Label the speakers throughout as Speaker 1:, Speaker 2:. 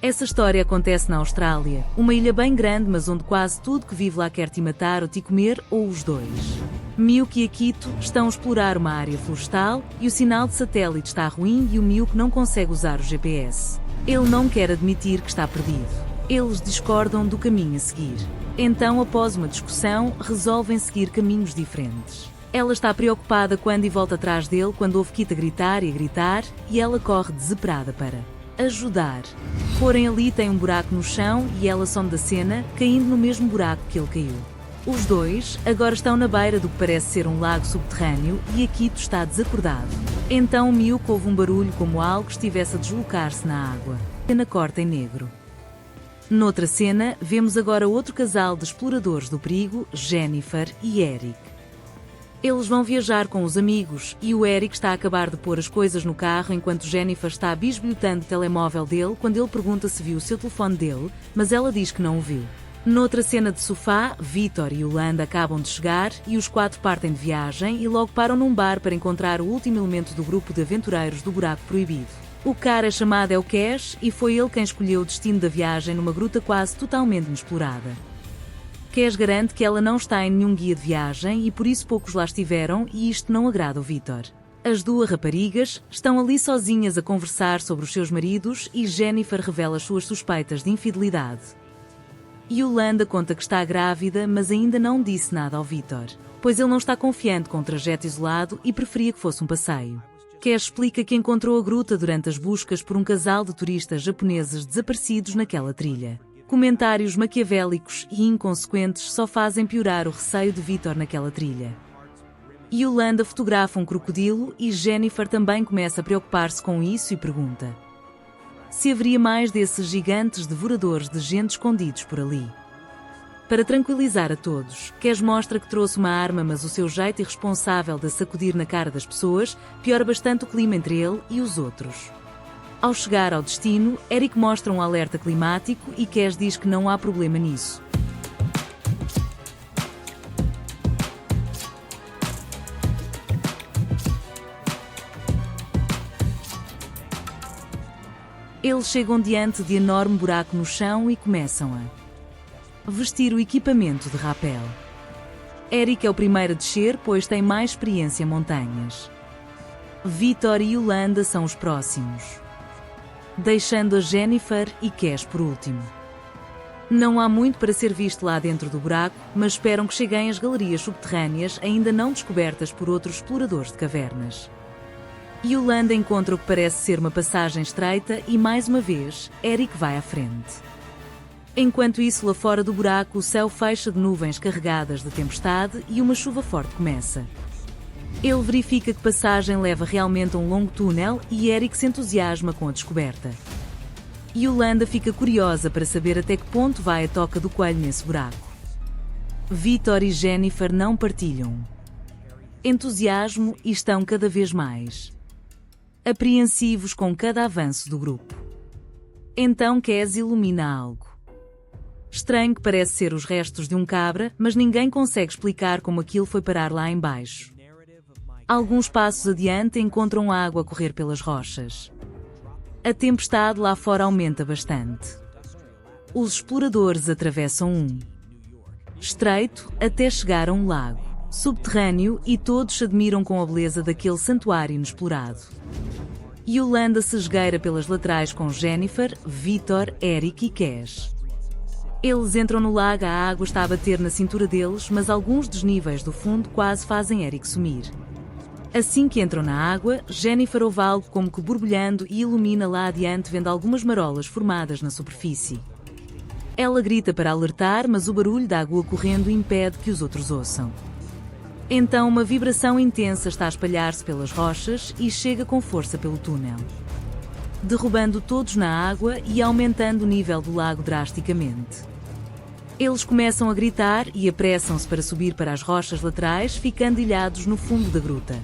Speaker 1: Essa história acontece na Austrália, uma ilha bem grande mas onde quase tudo que vive lá quer te matar ou te comer, ou os dois. Miyuki e Akito estão a explorar uma área florestal e o sinal de satélite está ruim e o Miyuki não consegue usar o GPS. Ele não quer admitir que está perdido. Eles discordam do caminho a seguir. Então, após uma discussão, resolvem seguir caminhos diferentes. Ela está preocupada quando e volta atrás dele quando ouve Kita gritar e ela corre desesperada para ajudar. Porém ali tem um buraco no chão e ela some da cena, caindo no mesmo buraco que ele caiu. Os dois agora estão na beira do que parece ser um lago subterrâneo e Akito está desacordado. Então Miyuki ouve um barulho como algo estivesse a deslocar-se na água. A cena corta em negro. Noutra cena, vemos agora outro casal de exploradores do perigo, Jennifer e Eric. Eles vão viajar com os amigos e o Eric está a acabar de pôr as coisas no carro enquanto Jennifer está bisbilhotando o telemóvel dele quando ele pergunta se viu o seu telefone dele, mas ela diz que não o viu. Noutra cena de sofá, Victor e Yolanda acabam de chegar e os quatro partem de viagem e logo param num bar para encontrar o último elemento do grupo de aventureiros do Buraco Proibido. O cara chamado é o Cash e foi ele quem escolheu o destino da viagem numa gruta quase totalmente inexplorada. Cash garante que ela não está em nenhum guia de viagem e por isso poucos lá estiveram e isto não agrada ao Victor. As duas raparigas estão ali sozinhas a conversar sobre os seus maridos e Jennifer revela as suas suspeitas de infidelidade. Yolanda conta que está grávida, mas ainda não disse nada ao Victor, pois ele não está confiante com um trajeto isolado e preferia que fosse um passeio. Cash explica que encontrou a gruta durante as buscas por um casal de turistas japoneses desaparecidos naquela trilha. Comentários maquiavélicos e inconsequentes só fazem piorar o receio de Victor naquela trilha. Yolanda fotografa um crocodilo e Jennifer também começa a preocupar-se com isso e pergunta se haveria mais desses gigantes devoradores de gente escondidos por ali. Para tranquilizar a todos, Cash mostra que trouxe uma arma, mas o seu jeito irresponsável de sacudir na cara das pessoas piora bastante o clima entre ele e os outros. Ao chegar ao destino, Eric mostra um alerta climático e Cash diz que não há problema nisso. Eles chegam diante de enorme buraco no chão e começam a vestir o equipamento de rapel. Eric é o primeiro a descer, pois tem mais experiência em montanhas. Victor e Yolanda são os próximos, deixando a Jennifer e Cash por último. Não há muito para ser visto lá dentro do buraco, mas esperam que cheguem às galerias subterrâneas ainda não descobertas por outros exploradores de cavernas. Yolanda encontra o que parece ser uma passagem estreita e, mais uma vez, Eric vai à frente. Enquanto isso, lá fora do buraco, o céu fecha de nuvens carregadas de tempestade e uma chuva forte começa. Ele verifica que a passagem leva realmente a um longo túnel e Eric se entusiasma com a descoberta. Yolanda fica curiosa para saber até que ponto vai a toca do coelho nesse buraco. Victor e Jennifer não partilham entusiasmo e estão cada vez mais apreensivos com cada avanço do grupo. Então Cass ilumina algo estranho que parece ser os restos de um cabra, mas ninguém consegue explicar como aquilo foi parar lá embaixo. Alguns passos adiante encontram água a correr pelas rochas. A tempestade lá fora aumenta bastante. Os exploradores atravessam um estreito até chegar a um lago subterrâneo e todos se admiram com a beleza daquele santuário inexplorado. Yolanda se esgueira pelas laterais com Jennifer, Victor, Eric e Cash. Eles entram no lago, a água está a bater na cintura deles, mas alguns desníveis do fundo quase fazem Eric sumir. Assim que entram na água, Jennifer ouve algo como que borbulhando e ilumina lá adiante, vendo algumas marolas formadas na superfície. Ela grita para alertar, mas o barulho da água correndo impede que os outros ouçam. Então uma vibração intensa está a espalhar-se pelas rochas e chega com força pelo túnel, derrubando todos na água e aumentando o nível do lago drasticamente. Eles começam a gritar e apressam-se para subir para as rochas laterais, ficando ilhados no fundo da gruta.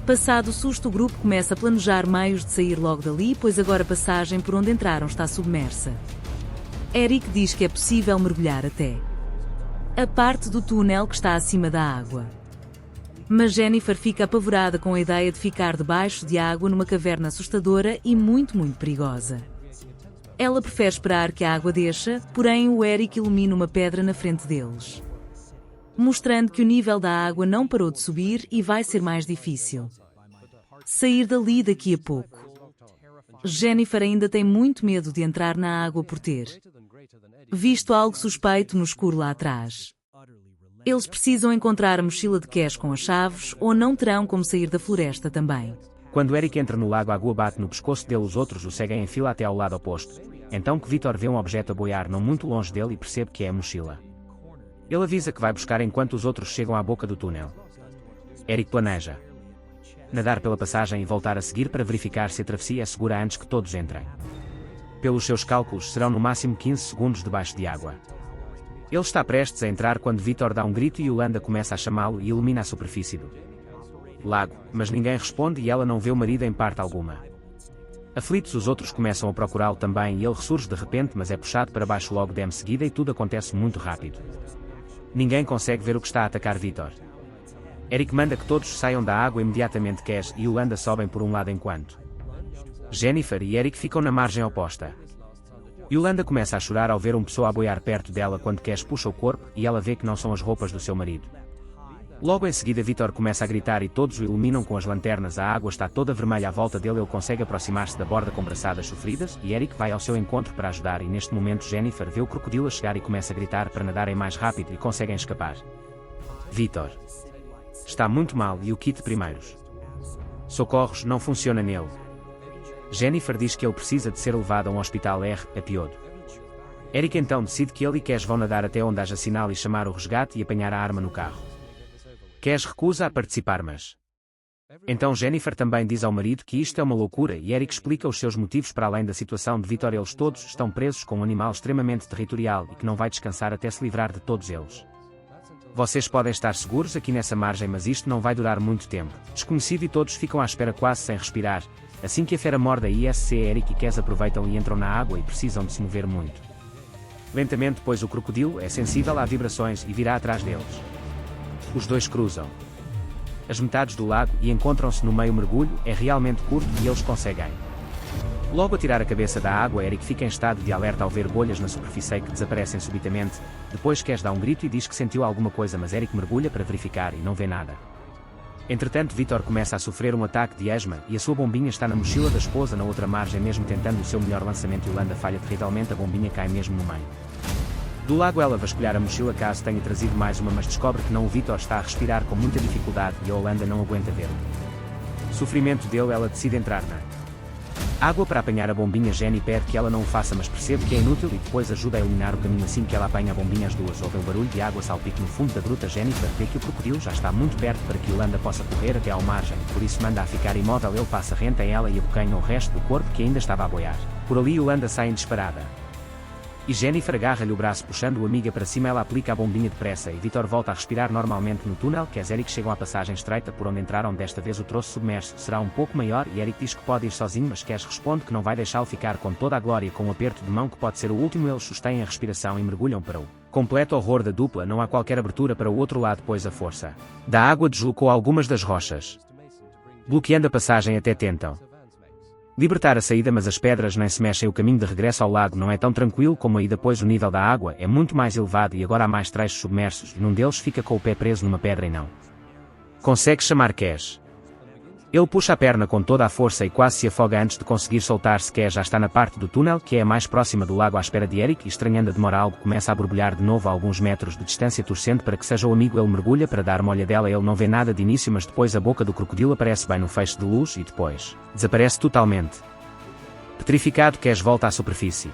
Speaker 1: Passado o susto, o grupo começa a planejar meios de sair logo dali, pois agora a passagem por onde entraram está submersa. Eric diz que é possível mergulhar até a parte do túnel que está acima da água. Mas Jennifer fica apavorada com a ideia de ficar debaixo de água numa caverna assustadora e muito perigosa. Ela prefere esperar que a água desça, porém o Eric ilumina uma pedra na frente deles, mostrando que o nível da água não parou de subir e vai ser mais difícil sair dali daqui a pouco. Jennifer ainda tem muito medo de entrar na água por ter visto algo suspeito no escuro lá atrás. Eles precisam encontrar a mochila de Cash com as chaves ou não terão como sair da floresta também.
Speaker 2: Quando Eric entra no lago, a água bate no pescoço dele, os outros o seguem em fila até ao lado oposto. Então que Victor vê um objeto a boiar não muito longe dele e percebe que é a mochila. Ele avisa que vai buscar enquanto os outros chegam à boca do túnel. Eric planeja nadar pela passagem e voltar a seguir para verificar se a travessia é segura antes que todos entrem. Pelos seus cálculos, serão no máximo 15 segundos debaixo de água. Ele está prestes a entrar quando Victor dá um grito e Yolanda começa a chamá-lo e ilumina a superfície do lago, mas ninguém responde e ela não vê o marido em parte alguma. Aflitos, os outros começam a procurá-lo também e ele ressurge de repente, mas é puxado para baixo logo de seguida e tudo acontece muito rápido. Ninguém consegue ver o que está a atacar Victor. Eric manda que todos saiam da água imediatamente. Cash e Yolanda sobem por um lado enquanto Jennifer e Eric ficam na margem oposta. Yolanda começa a chorar ao ver uma pessoa a boiar perto dela quando Cash puxa o corpo e ela vê que não são as roupas do seu marido. Logo em seguida Victor começa a gritar e todos o iluminam com as lanternas. A água está toda vermelha à volta dele. Ele consegue aproximar-se da borda com braçadas sofridas e Eric vai ao seu encontro para ajudar e neste momento Jennifer vê o crocodilo a chegar e começa a gritar para nadarem mais rápido e conseguem escapar. Victor está muito mal e o kit primeiros socorros não funciona nele. Jennifer diz que ele precisa de ser levado a um hospital a Piodo. Eric então decide que ele e Cash vão nadar até onde haja sinal e chamar o resgate e apanhar a arma no carro. Cash recusa a participar, mas então Jennifer também diz ao marido que isto é uma loucura e Eric explica os seus motivos para além da situação de Victor. Eles todos estão presos com um animal extremamente territorial e que não vai descansar até se livrar de todos eles. Vocês podem estar seguros aqui nessa margem, mas isto não vai durar muito tempo. Desconhecido e todos ficam à espera quase sem respirar. Assim que a fera morde a ISC, Eric e Cass aproveitam e entram na água e precisam de se mover muito lentamente, pois o crocodilo é sensível a vibrações e virá atrás deles. Os dois cruzam as metades do lago e encontram-se no meio. O mergulho é realmente curto e eles conseguem logo a tirar a cabeça da água. Eric fica em estado de alerta ao ver bolhas na superfície que desaparecem subitamente. Depois Cass dá um grito e diz que sentiu alguma coisa, mas Eric mergulha para verificar e não vê nada. Entretanto, Victor começa a sofrer um ataque de asma e a sua bombinha está na mochila da esposa na outra margem. Mesmo tentando o seu melhor lançamento, Yolanda falha terrivelmente. A bombinha cai mesmo no meio do lago. Ela vasculhar a mochila caso tenha trazido mais uma, mas descobre que não. O Victor está a respirar com muita dificuldade e a Yolanda não aguenta vê-lo. Sofrimento dele, ela decide entrar na água para apanhar a bombinha. Jenny pede que ela não o faça, mas percebe que é inútil e depois ajuda a iluminar o caminho. Assim que ela apanha a bombinha, as duas ouvem o barulho de água salpique no fundo da gruta. Jennifer vê que o crocodilo já está muito perto para que Yolanda possa correr até à margem, por isso manda a ficar imóvel. Ele passa rente em ela e abocanha o resto do corpo que ainda estava a boiar. Por ali Yolanda sai disparada e Jennifer agarra-lhe o braço puxando o amiga para cima. Ela aplica a bombinha depressa e Victor volta a respirar normalmente no túnel. Cass e Eric chegam à passagem estreita por onde entraram. Desta vez o troço submerso será um pouco maior e Eric diz que pode ir sozinho, mas Cass responde que não vai deixá-lo ficar com toda a glória. Com um aperto de mão que pode ser o último, eles sustêm a respiração e mergulham para o completo horror da dupla. Não há qualquer abertura para o outro lado, pois a força da água deslocou algumas das rochas, bloqueando a passagem. Até tentam libertar a saída, mas as pedras nem se mexem. O caminho de regresso ao lago não é tão tranquilo como a ida, pois o nível da água é muito mais elevado e agora há mais trechos submersos. Num deles fica com o pé preso numa pedra e não consegue chamar Cash. Ele puxa a perna com toda a força e quase se afoga antes de conseguir soltar-se. Cash já está na parte do túnel que é a mais próxima do lago à espera de Eric e, estranhando a demora, algo começa a borbulhar de novo a alguns metros de distância, torcendo para que seja o amigo. Ele mergulha para dar uma olhadela. Ele não vê nada de início, mas depois a boca do crocodilo aparece bem no feixe de luz e depois desaparece totalmente. Petrificado, Cash volta à superfície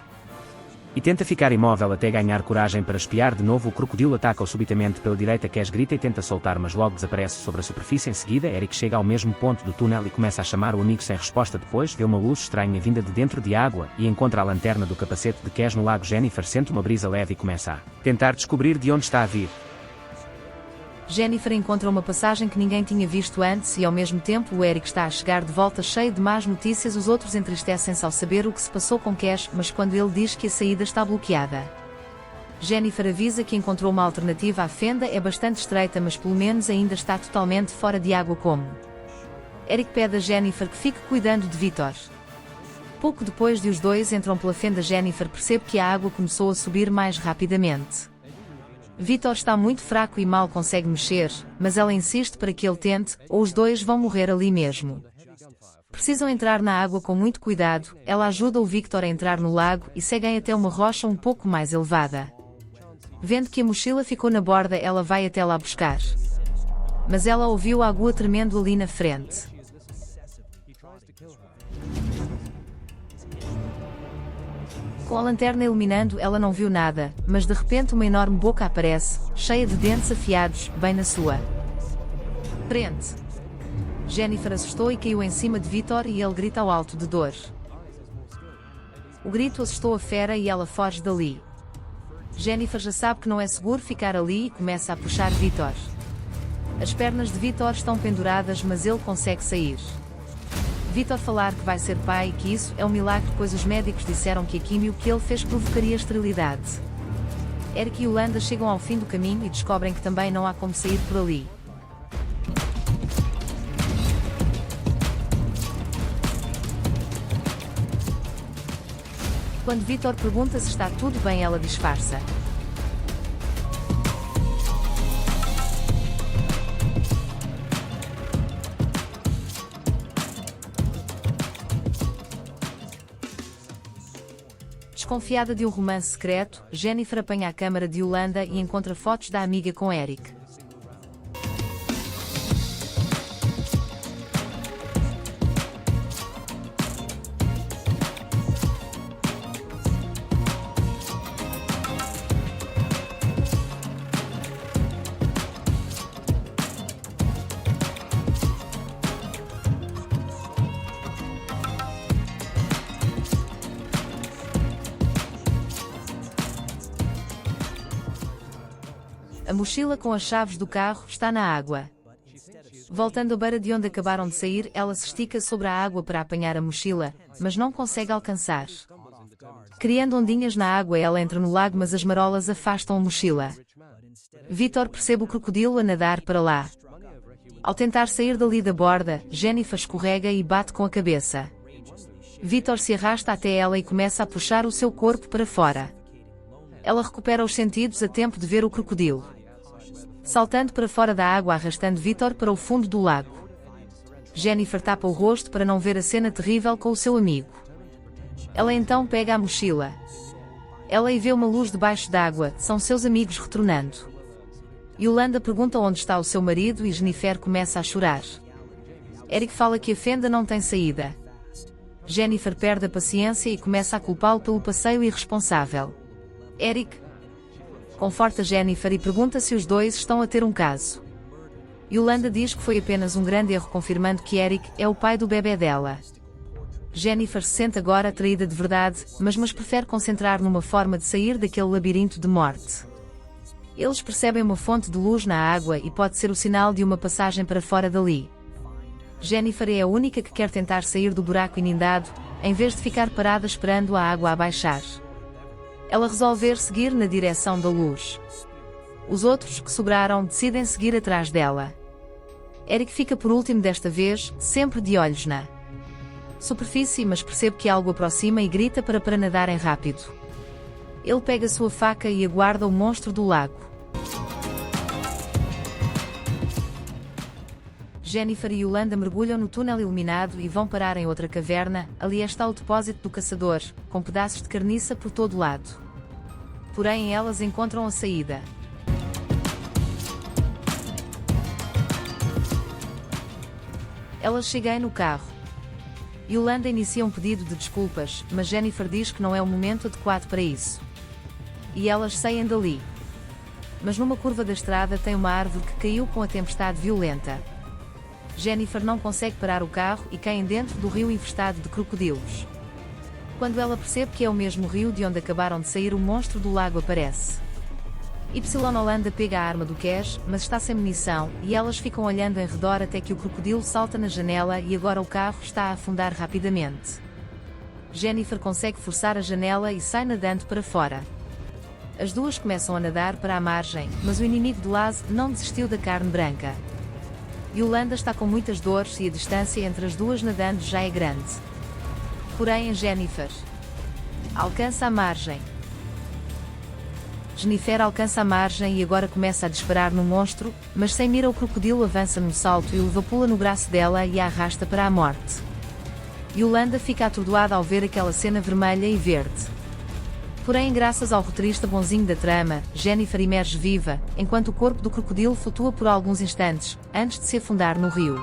Speaker 2: e tenta ficar imóvel até ganhar coragem para espiar de novo. O crocodilo ataca-o subitamente pela direita. Cash grita e tenta soltar, mas logo desaparece sobre a superfície. Em seguida, Eric chega ao mesmo ponto do túnel e começa a chamar o amigo sem resposta. Depois vê uma luz estranha vinda de dentro de água e encontra a lanterna do capacete de Cash no lago. Jennifer sente uma brisa leve e começa a tentar descobrir de onde está a vir.
Speaker 3: Jennifer encontra uma passagem que ninguém tinha visto antes e ao mesmo tempo o Eric está a chegar de volta cheio de más notícias. Os outros entristecem-se ao saber o que se passou com Cash, mas quando ele diz que a saída está bloqueada, Jennifer avisa que encontrou uma alternativa. A fenda é bastante estreita, mas pelo menos ainda está totalmente fora de água. Como Eric pede a Jennifer que fique cuidando de Victor. Pouco depois de os dois entram pela fenda, Jennifer percebe que a água começou a subir mais rapidamente. Victor está muito fraco e mal consegue mexer, mas ela insiste para que ele tente, ou os dois vão morrer ali mesmo. Precisam entrar na água com muito cuidado. Ela ajuda o Victor a entrar no lago e seguem até uma rocha um pouco mais elevada. Vendo que a mochila ficou na borda, ela vai até lá buscar. Mas ela ouviu a água tremendo ali na frente. Com a lanterna iluminando, ela não viu nada, mas de repente uma enorme boca aparece, cheia de dentes afiados, bem na sua frente. Jennifer assustou e caiu em cima de Victor e ele grita ao alto de dor. O grito assustou a fera e ela foge dali. Jennifer já sabe que não é seguro ficar ali e começa a puxar Victor. As pernas de Victor estão penduradas, mas ele consegue sair. Victor falar que vai ser pai e que isso é um milagre, pois os médicos disseram que a químio que ele fez provocaria esterilidade. Eric e Yolanda chegam ao fim do caminho e descobrem que também não há como sair por ali. Quando Victor pergunta se está tudo bem, ela disfarça. Desconfiada de um romance secreto, Jennifer apanha a câmara de Yolanda e encontra fotos da amiga com Eric. A mochila com as chaves do carro está na água. Voltando à beira de onde acabaram de sair, ela se estica sobre a água para apanhar a mochila, mas não consegue alcançar. Criando ondinhas na água, ela entra no lago, mas as marolas afastam a mochila. Victor percebe o crocodilo a nadar para lá. Ao tentar sair dali da borda, Jennifer escorrega e bate com a cabeça. Victor se arrasta até ela e começa a puxar o seu corpo para fora. Ela recupera os sentidos a tempo de ver o crocodilo saltando para fora da água, arrastando Victor para o fundo do lago. Jennifer tapa o rosto para não ver a cena terrível com o seu amigo. Ela então pega a mochila. Ela e vê uma luz debaixo d'água, são seus amigos retornando. Yolanda pergunta onde está o seu marido e Jennifer começa a chorar. Eric fala que a fenda não tem saída. Jennifer perde a paciência e começa a culpá-lo pelo passeio irresponsável. Eric conforta Jennifer e pergunta se os dois estão a ter um caso. Yolanda diz que foi apenas um grande erro, confirmando que Eric é o pai do bebê dela. Jennifer se sente agora atraída de verdade, mas prefere concentrar numa forma de sair daquele labirinto de morte. Eles percebem uma fonte de luz na água e pode ser o sinal de uma passagem para fora dali. Jennifer é a única que quer tentar sair do buraco inundado, em vez de ficar parada esperando a água abaixar. Ela resolve seguir na direção da luz. Os outros que sobraram decidem seguir atrás dela. Eric fica por último desta vez, sempre de olhos na superfície, mas percebe que algo aproxima e grita para nadarem rápido. Ele pega sua faca e aguarda o monstro do lago. Jennifer e Yolanda mergulham no túnel iluminado e vão parar em outra caverna. Ali está o depósito do caçador, com pedaços de carniça por todo lado. Porém, elas encontram a saída. Elas chegam no carro. Yolanda inicia um pedido de desculpas, mas Jennifer diz que não é o momento adequado para isso. E elas saem dali. Mas numa curva da estrada tem uma árvore que caiu com a tempestade violenta. Jennifer não consegue parar o carro e caem dentro do rio infestado de crocodilos. Quando ela percebe que é o mesmo rio de onde acabaram de sair, o monstro do lago aparece. Yolanda pega a arma do Cash, mas está sem munição, e elas ficam olhando em redor até que o crocodilo salta na janela e agora o carro está a afundar rapidamente. Jennifer consegue forçar a janela e sai nadando para fora. As duas começam a nadar para a margem, mas o inimigo de Laz não desistiu da carne branca. Yolanda está com muitas dores e a distância entre as duas nadando já é grande. Porém, a Jennifer alcança a margem. Jennifer alcança a margem e agora começa a disparar no monstro, mas sem mira o crocodilo avança num salto e o leva-pula no braço dela e a arrasta para a morte. Yolanda fica atordoada ao ver aquela cena vermelha e verde. Porém, graças ao roteirista bonzinho da trama, Jennifer emerge viva, enquanto o corpo do crocodilo flutua por alguns instantes, antes de se afundar no rio.